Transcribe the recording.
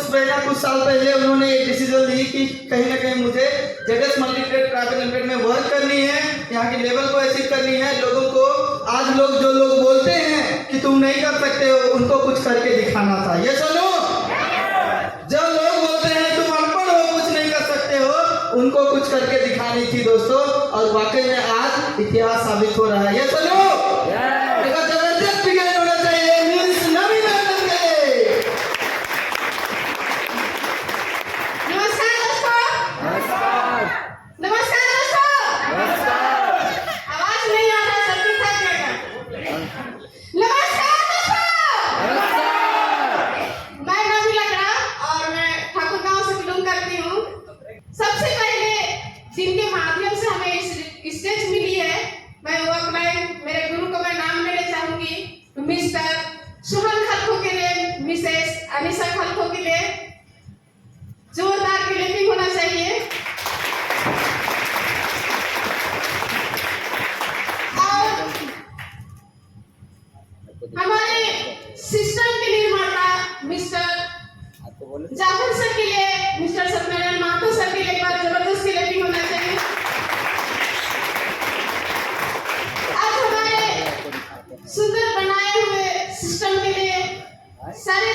कुछ साल पहले उन्होंने एक डिसीजन ली कि कहीं ना कहीं मुझे जेडएस मल्टीट्रेड प्राइवेट लिमिटेड में वर्क करनी है, यहाँ की लेवल को अचीव करनी है। लोगों को आज जो लोग बोलते हैं कि तुम नहीं कर सकते हो, उनको कुछ करके दिखाना था। ये सुनो, जो लोग बोलते हैं तुम अनपढ़ हो, कुछ नहीं कर सकते हो, उनको कुछ करके दिखानी थी दोस्तों, और वाकई में आज इतिहास साबित हो रहा है। ये सुनो, जबरदस्त बिगेन होना चाहिए, मींस नवी मेहनत के। नमस्कार दोस्तों, आवाज नहीं आ रहा, सब ठीक ठाक है? नमस्कार दोस्तों, मैं नवी लकड़ा और मैं ठाकुर गांव से बिलोंग करती हूँ। सबसे पहले जिनके माध्यम से हमें इस स्टेज मिली है, मैं वो अपने मेरे गुरु को मैं नाम लेना चाहूंगी, मिस्टर सुहन खलखो के लिए, मिसेस अनिशा खलखो के लिए जोरदार क्लैपिंग होना चाहिए। और हमारे सिस्टम के निर्माता मिस्टर जाफर सर के लिए, मिस्टर सत्यनारायण माथुर सर के लिए एक बार जबरदस्त क्लैपिंग होना चाहिए। आज हमारे सुंदर बनाए हुए सिस्टम के लिए सारे